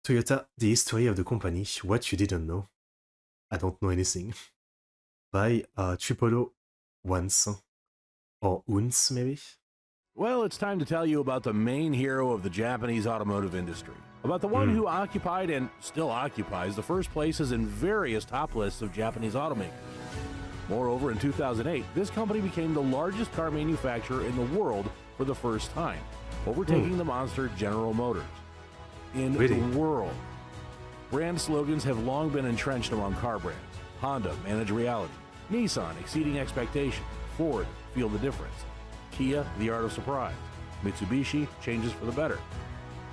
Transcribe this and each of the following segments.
Toyota, the history of the company, what you didn't know. I don't know anything. By Tripolo once, or Unz maybe? Well, it's time to tell you about the main hero of the Japanese automotive industry. About the one who occupied and still occupies the first places in various top lists of Japanese automakers. Moreover, in 2008, this company became the largest car manufacturer in the world for the first time, overtaking the monster General Motors. In the world. Brand slogans have long been entrenched among car brands. Honda, manage reality. Nissan, exceeding expectation. Ford, feel the difference. Kia, the art of surprise. Mitsubishi, changes for the better.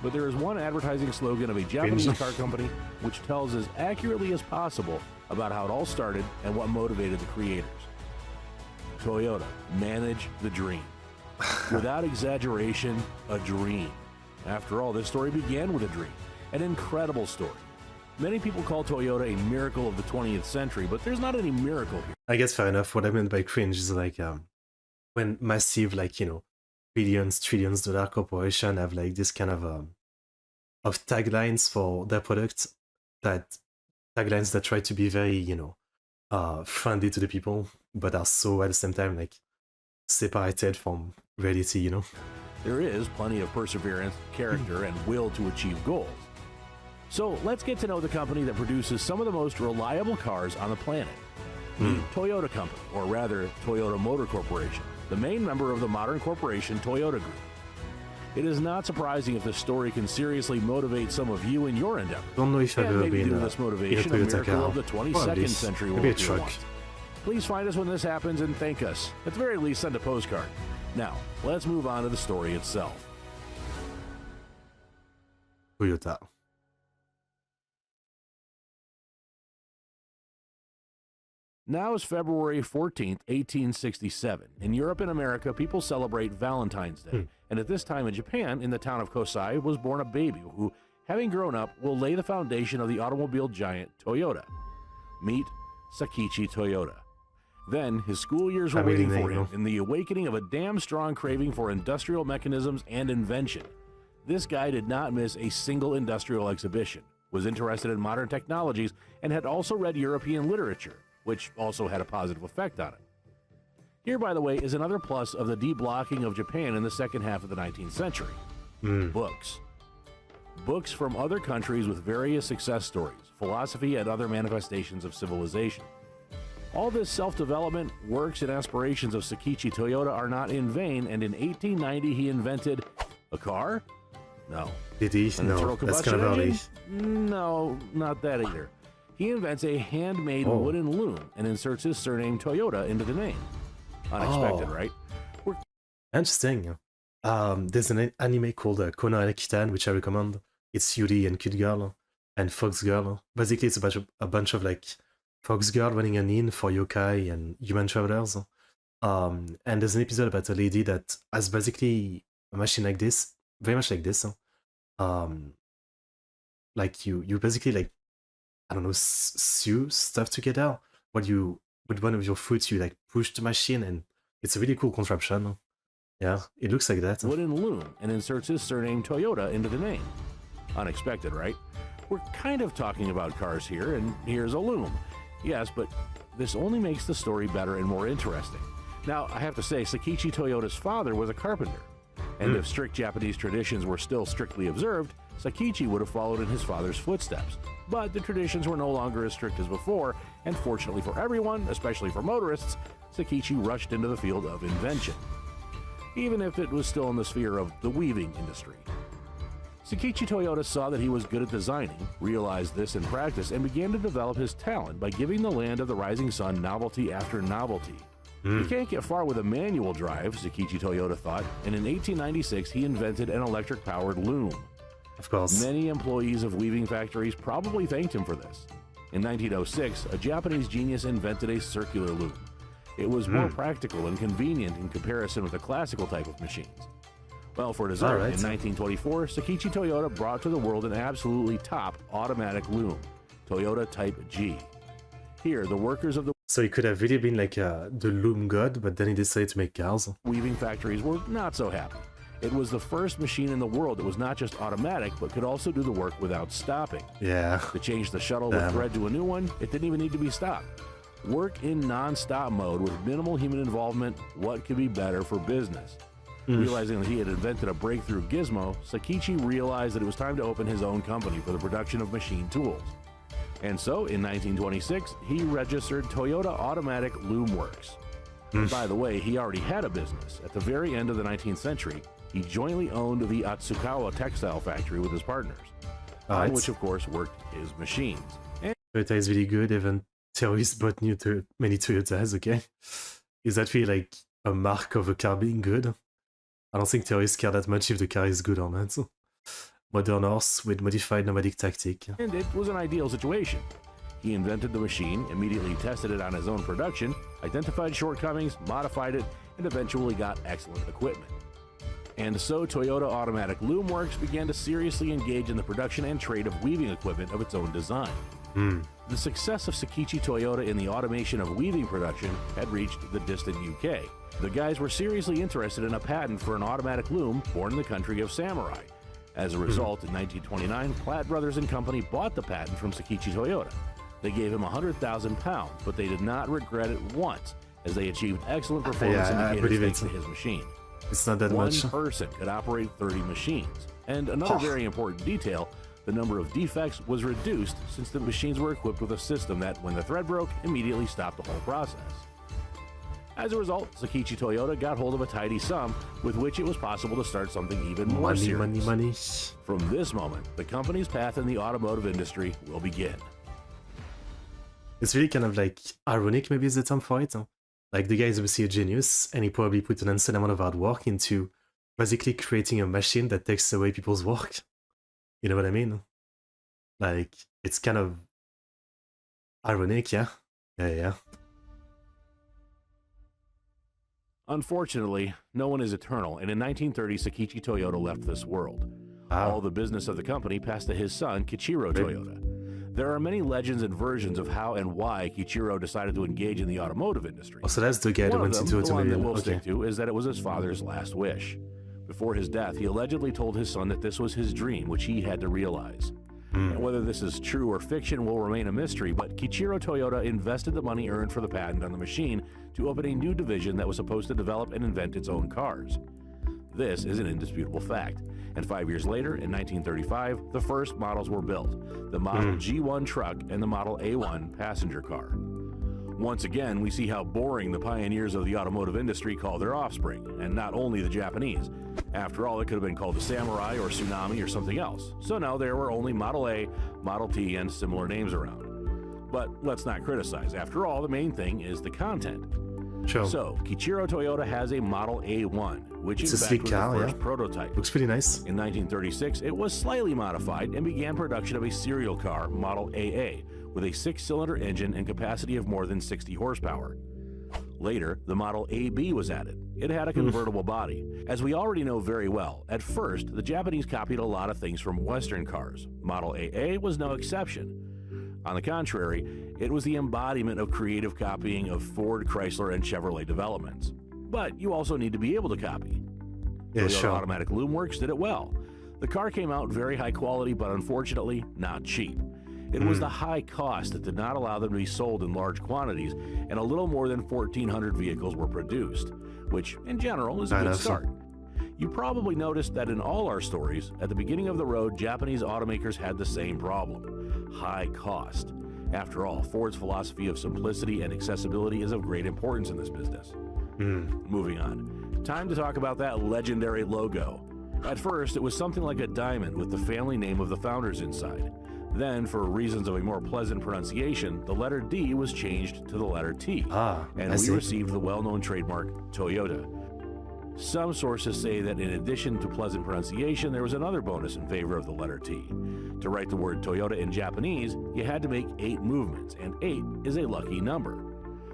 But there is one advertising slogan of a Japanese car company which tells as accurately as possible about how it all started and what motivated the creators. Toyota, manage the dream. Without exaggeration, a dream. After all, this story began with a dream, an incredible story. Many people call Toyota a miracle of the 20th century, but there's not any miracle here. I guess fair enough. What I meant by cringe is like when massive, like, you know, billions, trillions dollar corporation have like this kind of taglines for their products, that taglines that try to be very, you know, friendly to the people, but are so at the same time like separated from reality, you know. There is plenty of perseverance, character, and will to achieve goals. So let's get to know the company that produces some of the most reliable cars on the planet. The Toyota Company, or rather Toyota Motor Corporation, the main member of the modern corporation Toyota Group. It is not surprising if this story can seriously motivate some of you in your endeavor. Don't know if I've ever maybe been due to this motivation, a miracle of the 22nd century will maybe a be truck. won. Please find us when this happens and thank us. At the very least, send a postcard. Now, let's move on to the story itself. Toyota. Now is February 14th, 1867. In Europe and America, people celebrate Valentine's Day. And at this time in Japan, in the town of Kosai, was born a baby who, having grown up, will lay the foundation of the automobile giant Toyota. Meet Sakichi Toyota. Then, his school years were waiting for him in the awakening of a damn strong craving for industrial mechanisms and invention. This guy did not miss a single industrial exhibition, was interested in modern technologies, and had also read European literature, which also had a positive effect on it. Here, by the way, is another plus of the deblocking of Japan in the second half of the 19th century. Books. Books from other countries with various success stories, philosophy, and other manifestations of civilization. All this self-development, works, and aspirations of Sakichi Toyota are not in vain, and in 1890 he invented a car? No. Did he? No, that's kind of early. No, not that either. He invents a handmade wooden loom and inserts his surname Toyota into the name. Unexpected, right? Interesting. There's an anime called Kona Kitan, which I recommend. It's Yuri and Kid Girl and Fox Girl. Basically, it's a bunch of like Fox Girl running an inn for yokai and human travelers. And there's an episode about a lady that has basically a machine like this, very much like this. Like you basically like, I don't know, sew stuff together. With one of your foot, you like push the machine, and it's a really cool contraption. Yeah, it looks like that. Wooden loom and inserts his surname Toyota into the name. Unexpected, right? We're kind of talking about cars here, and here's a loom. Yes, but this only makes the story better and more interesting. Now, I have to say, Sakichi Toyota's father was a carpenter. And if strict Japanese traditions were still strictly observed, Sakichi would have followed in his father's footsteps. But the traditions were no longer as strict as before, and fortunately for everyone, especially for motorists, Sakichi rushed into the field of invention, even if it was still in the sphere of the weaving industry. Sakichi Toyota saw that he was good at designing, realized this in practice, and began to develop his talent by giving the land of the rising sun novelty after novelty. You can't get far with a manual drive, Sakichi Toyota thought, and in 1896 he invented an electric-powered loom. Of course. Many employees of weaving factories probably thanked him for this. In 1906, a Japanese genius invented a circular loom. It was more practical and convenient in comparison with the classical type of machines. Well, for dessert, in 1924, Sakichi Toyota brought to the world an absolutely top automatic loom, Toyota Type G. Here, the workers of the So he could have really been like the loom god, but then he decided to make cars. Weaving factories were not so happy. It was the first machine in the world that was not just automatic, but could also do the work without stopping. Yeah. To change the shuttle with thread to a new one, it didn't even need to be stopped. Work in non-stop mode with minimal human involvement, what could be better for business? Realizing that he had invented a breakthrough gizmo, Sakichi realized that it was time to open his own company for the production of machine tools. And so, in 1926, he registered Toyota Automatic Loom Works. And by the way, he already had a business. At the very end of the 19th century, he jointly owned the Atsukawa textile factory with his partners, on which, of course, worked his machines. And Toyota is really good, even terrorists bought many Toyotas, okay? Is that really like a mark of a car being good? I don't think terrorists care that much if the car is good or not. Modern horse with modified nomadic tactic. And it was an ideal situation. He invented the machine, immediately tested it on his own production, identified shortcomings, modified it, and eventually got excellent equipment. And so Toyota Automatic Loom Works began to seriously engage in the production and trade of weaving equipment of its own design. The success of Sakichi Toyota in the automation of weaving production had reached the distant UK. The guys were seriously interested in a patent for an automatic loom born in the country of samurai. As a result, in 1929, Platt Brothers and Company bought the patent from Sakichi Toyota. They gave him £100,000, but they did not regret it once, as they achieved excellent performance indicators thanks to his machine. It's not that much. One person could operate 30 machines. And another very important detail, the number of defects was reduced since the machines were equipped with a system that, when the thread broke, immediately stopped the whole process. As a result, Sakichi Toyota got hold of a tidy sum with which it was possible to start something even more serious. Money. From this moment, the company's path in the automotive industry will begin. It's really kind of like ironic, maybe is the term for it. Huh? Like the guy is obviously a genius, and he probably put an insane amount of hard work into basically creating a machine that takes away people's work. You know what I mean? Like, it's kind of ironic, yeah? Yeah. Unfortunately, no one is eternal, and in 1930, Sakichi Toyota left this world. All the business of the company passed to his son, Kichiro Toyota. There are many legends and versions of how and why Kichiro decided to engage in the automotive industry. Oh, so that's the guy that went into the one that we'll okay. stick to is that it was his father's last wish. Before his death, he allegedly told his son that this was his dream, which he had to realize. And whether this is true or fiction will remain a mystery, but Kichiro Toyota invested the money earned for the patent on the machine to open a new division that was supposed to develop and invent its own cars. This is an indisputable fact. And 5 years later, in 1935, the first models were built, the Model G1 truck and the Model A1 passenger car. Once again, we see how boring the pioneers of the automotive industry call their offspring, and not only the Japanese. After all, it could have been called the Samurai or Tsunami or something else. So now there were only Model A, Model T, and similar names around. But let's not criticize. After all, the main thing is the content. Sure. So, Kichiro Toyota has a Model A1, which It's in a fact sleek was car, the first yeah. prototype. Looks pretty nice. In 1936, it was slightly modified and began production of a serial car, Model AA, with a 6-cylinder engine and capacity of more than 60 horsepower. Later, the Model AB was added. It had a convertible body. As we already know very well, at first, the Japanese copied a lot of things from Western cars. Model AA was no exception. On the contrary, it was the embodiment of creative copying of Ford, Chrysler, and Chevrolet developments. But you also need to be able to copy. Yeah, Toyota sure. Automatic Loom Works did it well. The car came out very high quality, but unfortunately, not cheap. It was the high cost that did not allow them to be sold in large quantities, and a little more than 1,400 vehicles were produced, which, in general, is a good start. You probably noticed that in all our stories, at the beginning of the road, Japanese automakers had the same problem: high cost. After all, Ford's philosophy of simplicity and accessibility is of great importance in this business. Moving on. Time to talk about that legendary logo. At first, it was something like a diamond with the family name of the founders inside. Then, for reasons of a more pleasant pronunciation, the letter D was changed to the letter T, and we received the well-known trademark Toyota. Some sources say that in addition to pleasant pronunciation, there was another bonus in favor of the letter T. To write the word Toyota in Japanese, you had to make 8 movements, and 8 is a lucky number.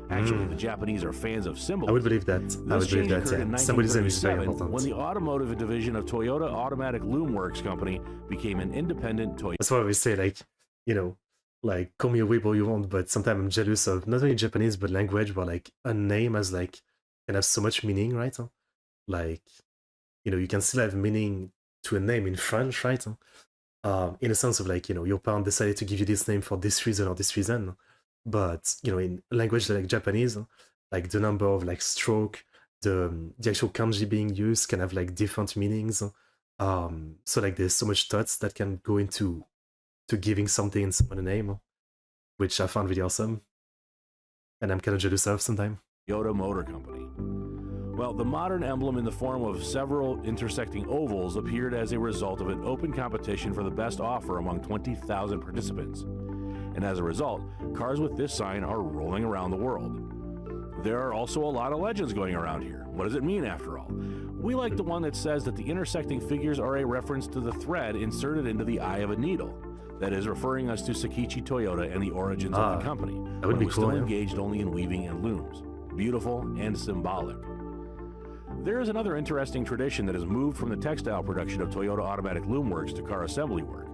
Actually, the Japanese are fans of symbols. I would believe that. This change occurred in Symbolism is very 1937 important. when the automotive division of Toyota Automatic Loom Works Company became an independent Toyota. That's why we say, like, you know, like, call me a weeb all you want, but sometimes I'm jealous of not only Japanese, but language where, like, a name has, like, can have so much meaning, right? Like, you can still have meaning to a name in French, right? In a sense of like, your parent decided to give you this name for this reason or this reason. But, in language like Japanese, like the number of like stroke, the actual kanji being used can have like different meanings. So like there's so much thoughts that can go into to giving something and someone a name, which I found really awesome. And I'm kind of jealous of sometimes. Toyota Motor Company. Well, the modern emblem in the form of several intersecting ovals appeared as a result of an open competition for the best offer among 20,000 participants. And as a result, cars with this sign are rolling around the world. There are also a lot of legends going around here. What does it mean, after all? We like the one that says that the intersecting figures are a reference to the thread inserted into the eye of a needle. That is referring us to Sakichi Toyota and the origins of the company. That would be cool, still yeah. engaged only in weaving and looms. Beautiful and symbolic. There is another interesting tradition that has moved from the textile production of Toyota automatic loom works to car assembly work.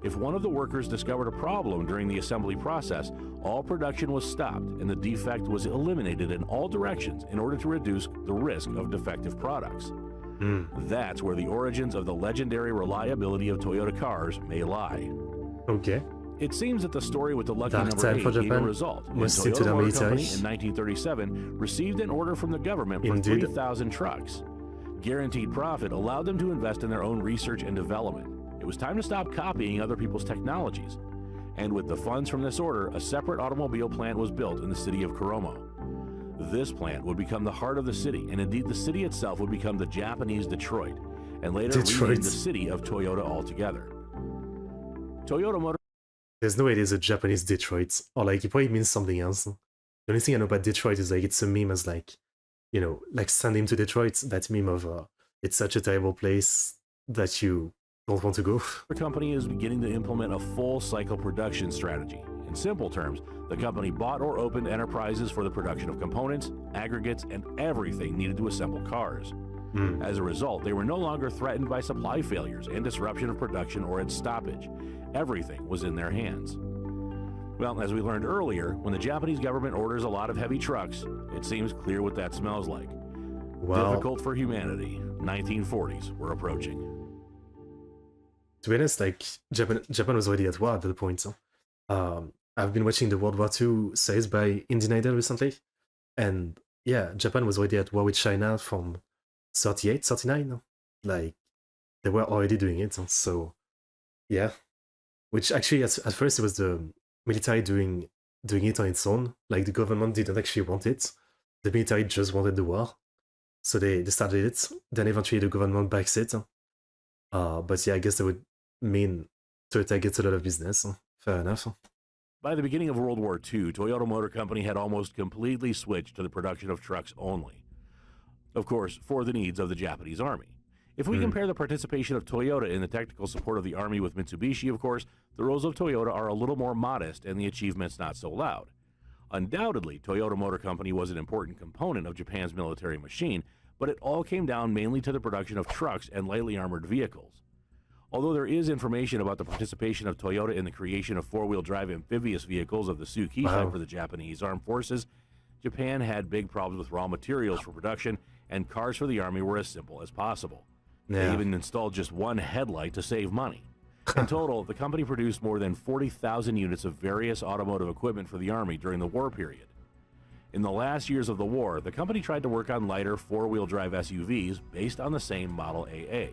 If one of the workers discovered a problem during the assembly process, all production was stopped and the defect was eliminated in all directions in order to reduce the risk of defective products. That's where the origins of the legendary reliability of Toyota cars may lie. Okay. It seems that the story with the lucky Dark number time 8 for gave a Japan. result. And Must into Toyota the Motor military. Company in 1937 received an order from the government for Indeed. 3,000 trucks. Guaranteed profit allowed them to invest in their own research and development. It was time to stop copying other people's technologies. And with the funds from this order, a separate automobile plant was built in the city of Kuromo. This plant would become the heart of the city, and indeed the city itself would become the Japanese Detroit, and later renamed the city of Toyota altogether. Toyota Motor. There's no way there's a Japanese Detroit, or like it probably means something else. The only thing I know about Detroit is like it's a meme as like, like send him to Detroit. That meme of it's such a terrible place that you don't want to go. The company is beginning to implement a full cycle production strategy. In simple terms, the company bought or opened enterprises for the production of components, aggregates, and everything needed to assemble cars. As a result, they were no longer threatened by supply failures and disruption of production or its stoppage. Everything was in their hands. Well, as we learned earlier, when the Japanese government orders a lot of heavy trucks, it seems clear what that smells like. Wow. Difficult for humanity. 1940s were approaching. To be honest, like Japan was already at war at that point. I've been watching the World War II series by Indian Idol recently, and yeah, Japan was already at war with China from 38, 39. Like they were already doing it. So yeah, which actually at first it was the military doing it on its own. Like the government didn't actually want it. The military just wanted the war, so they started it. Then eventually the government backs it. But yeah, I guess that would mean Toyota gets a lot of business. Fair enough. By the beginning of World War II, Toyota Motor Company had almost completely switched to the production of trucks only. Of course, for the needs of the Japanese Army. If we compare the participation of Toyota in the technical support of the Army with Mitsubishi, of course, the roles of Toyota are a little more modest and the achievements not so loud. Undoubtedly, Toyota Motor Company was an important component of Japan's military machine, but it all came down mainly to the production of trucks and lightly armored vehicles. Although there is information about the participation of Toyota in the creation of four-wheel drive amphibious vehicles of the Suki type for the Japanese armed forces, Japan had big problems with raw materials for production, and cars for the Army were as simple as possible. They even installed just one headlight to save money. In total, the company produced more than 40,000 units of various automotive equipment for the Army during the war period. In the last years of the war, the company tried to work on lighter four-wheel drive SUVs based on the same Model AA.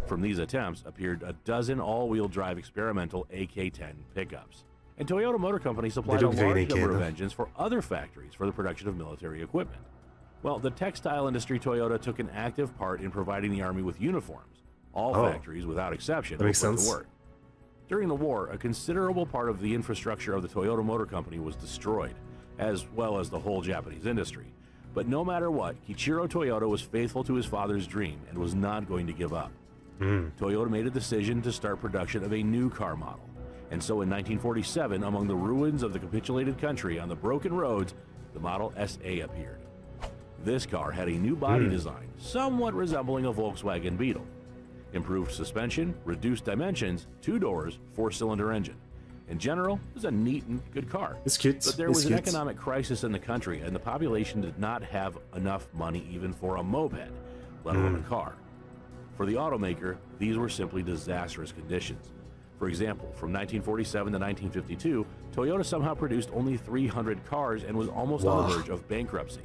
From these attempts appeared a dozen all-wheel drive experimental AK-10 pickups. And Toyota Motor Company supplied a large number of engines for other factories for the production of military equipment. Well, the textile industry Toyota took an active part in providing the Army with uniforms. All factories, without exception, were put to work. During the war, a considerable part of the infrastructure of the Toyota Motor Company was destroyed, as well as the whole Japanese industry. But no matter what, Kichiro Toyota was faithful to his father's dream and was not going to give up. Toyota made a decision to start production of a new car model. And so in 1947, among the ruins of the capitulated country on the broken roads, the Model SA appeared. This car had a new body design, somewhat resembling a Volkswagen Beetle. Improved suspension, reduced dimensions, 2 doors, 4-cylinder engine. In general, it was a neat and good car. It's cute. But there was an economic crisis in the country, and the population did not have enough money even for a moped, let alone a car. For the automaker, these were simply disastrous conditions. For example, from 1947 to 1952, Toyota somehow produced only 300 cars and was almost on the verge of bankruptcy.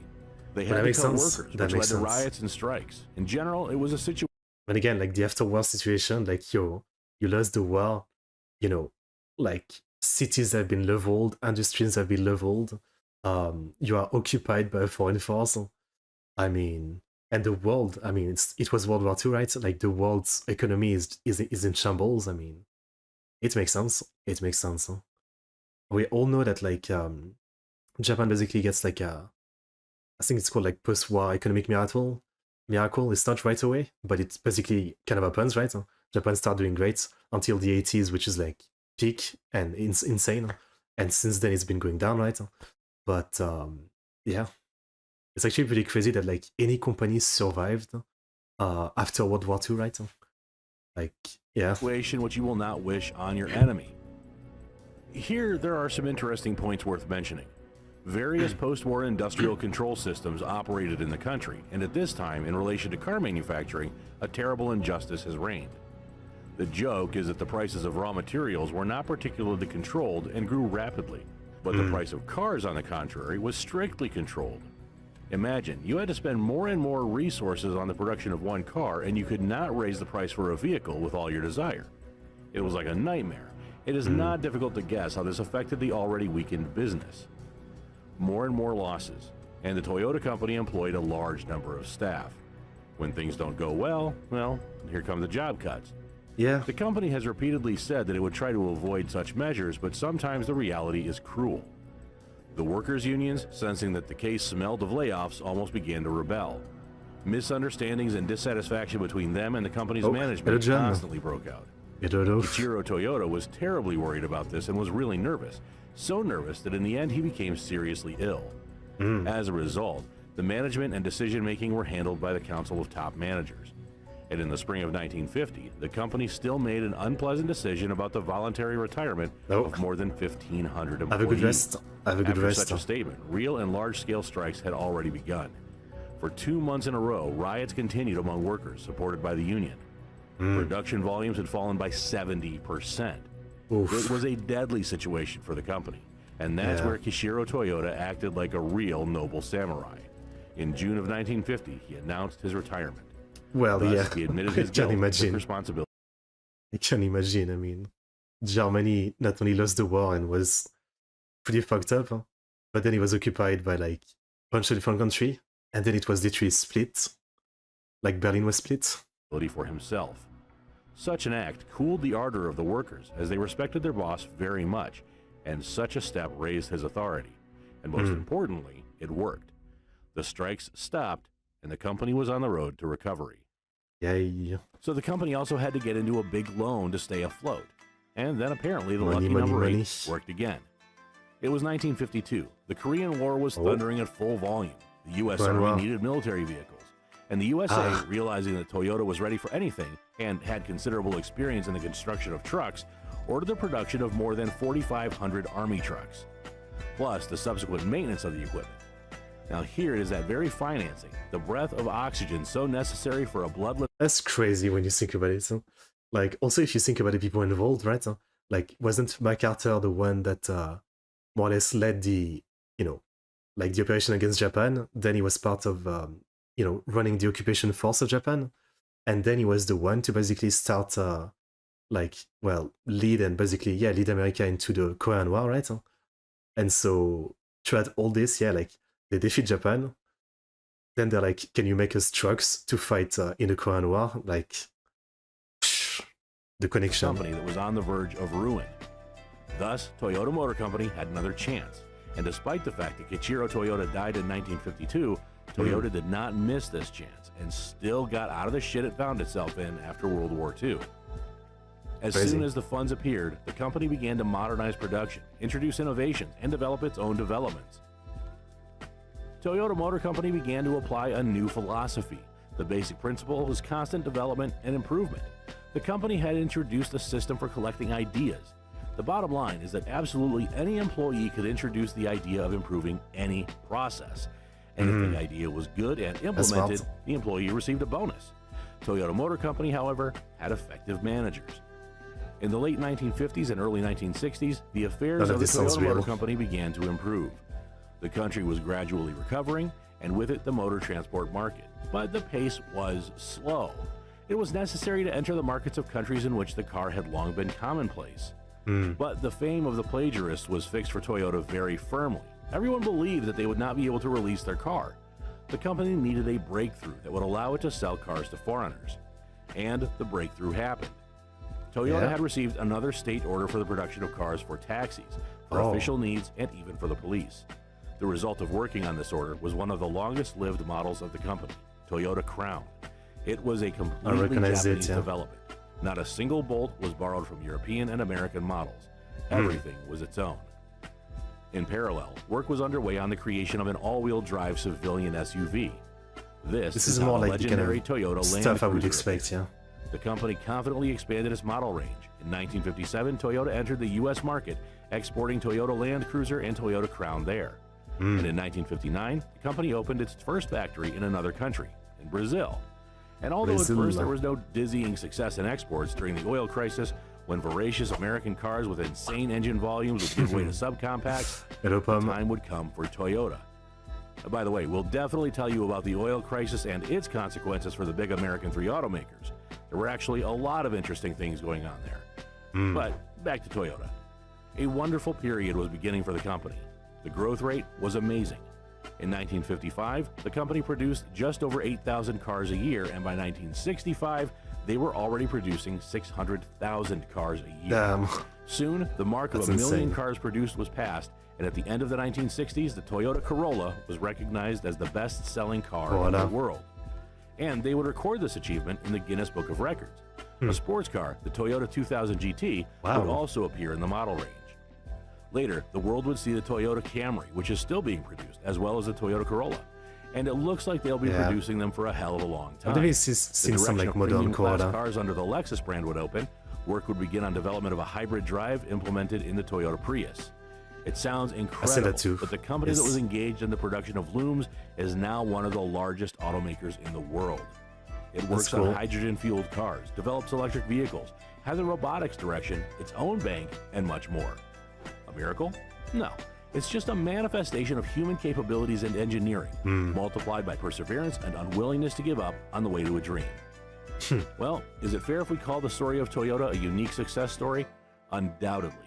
They had to cut workers, which led to riots and strikes. In general, it was a situation. But again, like the after-war situation, like you lost the war, you know, like cities have been leveled, industries have been leveled, you are occupied by a foreign force. I mean, and the world, I mean, it was World War II, right? Like the world's economy is in shambles. I mean, it makes sense. It makes sense. We all know that like Japan basically gets like I think it's called like post-war economic miracle. It's not right away, but it basically kind of happens, right? Japan started doing great until the 80s, which is like peak and insane. And since then it's been going down, right? But yeah, it's actually pretty crazy that like any company survived after World War II, right? Like, yeah. Situation which you will not wish on your enemy. Here, there are some interesting points worth mentioning. Various post-war industrial control systems operated in the country, and at this time, in relation to car manufacturing, a terrible injustice has reigned. The joke is that the prices of raw materials were not particularly controlled and grew rapidly, but the price of cars, on the contrary, was strictly controlled. Imagine, you had to spend more and more resources on the production of one car, and you could not raise the price for a vehicle with all your desire. It was like a nightmare. It is not difficult to guess how this affected the already weakened business. More and more losses, and the Toyota company employed a large number of staff. When things don't go well, here come the job cuts. Yeah. The company has repeatedly said that it would try to avoid such measures, but sometimes the reality is cruel. The workers' unions, sensing that the case smelled of layoffs, almost began to rebel. Misunderstandings and dissatisfaction between them and the company's management constantly broke out. Kichiro Toyota was terribly worried about this and was really nervous. So nervous that in the end he became seriously ill. As a result, the management and decision-making were handled by the Council of Top Managers. And in the spring of 1950, the company still made an unpleasant decision about the voluntary retirement of more than 1,500 employees. Have a good rest. After such a statement, real and large-scale strikes had already begun. For 2 months in a row, riots continued among workers supported by the union. Production volumes had fallen by 70%. It was a deadly situation for the company, and that's where Kichiro Toyota acted like a real noble samurai. In June of 1950, he announced his retirement. Well, Thus, he admitted his guilt and took responsibility. I can imagine. I mean, Germany not only lost the war and was pretty fucked up, but then it was occupied by like a bunch of different countries, and then it was literally split, like Berlin was split. For himself. Such an act cooled the ardor of the workers, as they respected their boss very much, and such a step raised his authority. And most importantly, it worked. The strikes stopped, and the company was on the road to recovery. Yay. So the company also had to get into a big loan to stay afloat. And then apparently the lucky number 8 worked again. It was 1952. The Korean War was thundering at full volume. The U.S. Army needed military vehicles. And the USA, realizing that Toyota was ready for anything and had considerable experience in the construction of trucks, ordered the production of more than 4,500 Army trucks, plus the subsequent maintenance of the equipment. Now here it is that very financing, the breath of oxygen so necessary for a bloodless... That's crazy when you think about it. Like, also if you think about the people involved, right? Like, wasn't MacArthur the one that more or less led the, like the operation against Japan? Then he was part of... running the occupation force of Japan. And then he was the one to basically start, lead America into the Korean War, right? And so, throughout all this, they defeat Japan. Then they're like, can you make us trucks to fight in the Korean War? Like, the connection. A company that was on the verge of ruin. Thus, Toyota Motor Company had another chance. And despite the fact that Kichiro Toyota died in 1952, Toyota did not miss this chance and still got out of the shit it found itself in after World War II. As soon as the funds appeared, the company began to modernize production, introduce innovations, and develop its own developments. Toyota Motor Company began to apply a new philosophy. The basic principle was constant development and improvement. The company had introduced a system for collecting ideas. The bottom line is that absolutely any employee could introduce the idea of improving any process. And if the idea was good and implemented, the employee received a bonus. Toyota Motor Company, however, had effective managers. In the late 1950s and early 1960s, the affairs of the Toyota Motor Company began to improve. The country was gradually recovering, and with it the motor transport market. But the pace was slow. It was necessary to enter the markets of countries in which the car had long been commonplace. But the fame of the plagiarist was fixed for Toyota very firmly. Everyone believed that they would not be able to release their car. The company needed a breakthrough that would allow it to sell cars to foreigners. And the breakthrough happened. Toyota had received another state order for the production of cars for taxis, for official needs, and even for the police. The result of working on this order was one of the longest-lived models of the company, Toyota Crown. It was a completely Japanese development. Not a single bolt was borrowed from European and American models. Everything was its own. In parallel, work was underway on the creation of an all-wheel drive civilian SUV. This is more like legendary Toyota Land stuff I would Cruiser expect, yeah. The company confidently expanded its model range. In 1957, Toyota entered the U.S. market, exporting Toyota Land Cruiser and Toyota Crown there. And in 1959, the company opened its first factory in another country, in Brazil. And although at first there was no dizzying success in exports during the oil crisis, when voracious American cars with insane engine volumes would give way to subcompacts, the time would come for Toyota. By the way, we'll definitely tell you about the oil crisis and its consequences for the big American three automakers. There were actually a lot of interesting things going on there. But back to Toyota. A wonderful period was beginning for the company. The growth rate was amazing. In 1955, the company produced just over 8,000 cars a year, and by 1965, they were already producing 600,000 cars a year. Damn. Soon, the mark of 1 million cars produced was passed, and at the end of the 1960s, the Toyota Corolla was recognized as the best-selling car in the world. And they would record this achievement in the Guinness Book of Records. A sports car, the Toyota 2000 GT, would also appear in the model range. Later, the world would see the Toyota Camry, which is still being produced, as well as the Toyota Corolla. And it looks like they'll be producing them for a hell of a long time. I've seen some like modern cars under the Lexus brand would open. Work would begin on development of a hybrid drive implemented in the Toyota Prius. It sounds incredible, but the company that was engaged in the production of looms is now one of the largest automakers in the world. It works on hydrogen-fueled cars, develops electric vehicles, has a robotics direction, its own bank, and much more. A miracle? No. It's just a manifestation of human capabilities and engineering, multiplied by perseverance and unwillingness to give up on the way to a dream. Well, is it fair if we call the story of Toyota a unique success story? Undoubtedly.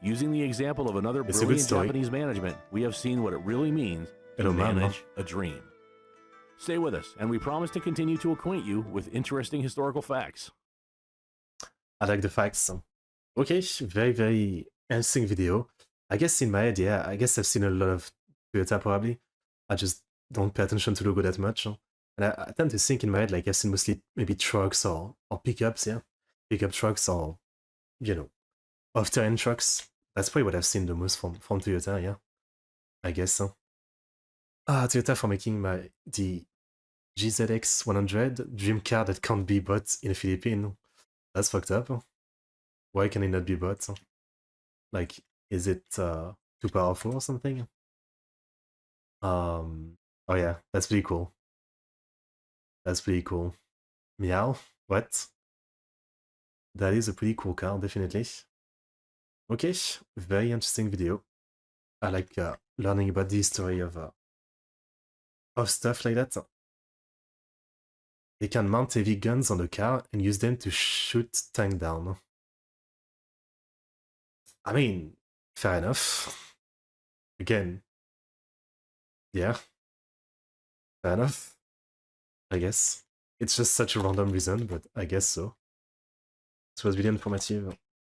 Using the example of another brilliant Japanese management, we have seen what it really means to manage a dream. Stay with us, and we promise to continue to acquaint you with interesting historical facts. I like the facts. Okay, very, very interesting video. I guess in my head, yeah, I guess I've seen a lot of Toyota probably. I just don't pay attention to logo that much. And I tend to think in my head, like I've seen mostly maybe trucks or pickups, yeah. Pickup trucks or, you know, off-terrain trucks. That's probably what I've seen the most from Toyota, yeah. I guess so. Toyota for making the GZX 100 dream car that can't be bought in the Philippines. That's fucked up. Why can it not be bought? Like, is it too powerful or something? Oh yeah, that's pretty cool. That's pretty cool. Meow? What? That is a pretty cool car, definitely. Okay, very interesting video. I like learning about the history of stuff like that. They can mount heavy guns on the car and use them to shoot tank down. I mean, fair enough. Again, yeah, fair enough. I guess. It's just such a random reason, but I guess so. It was really informative.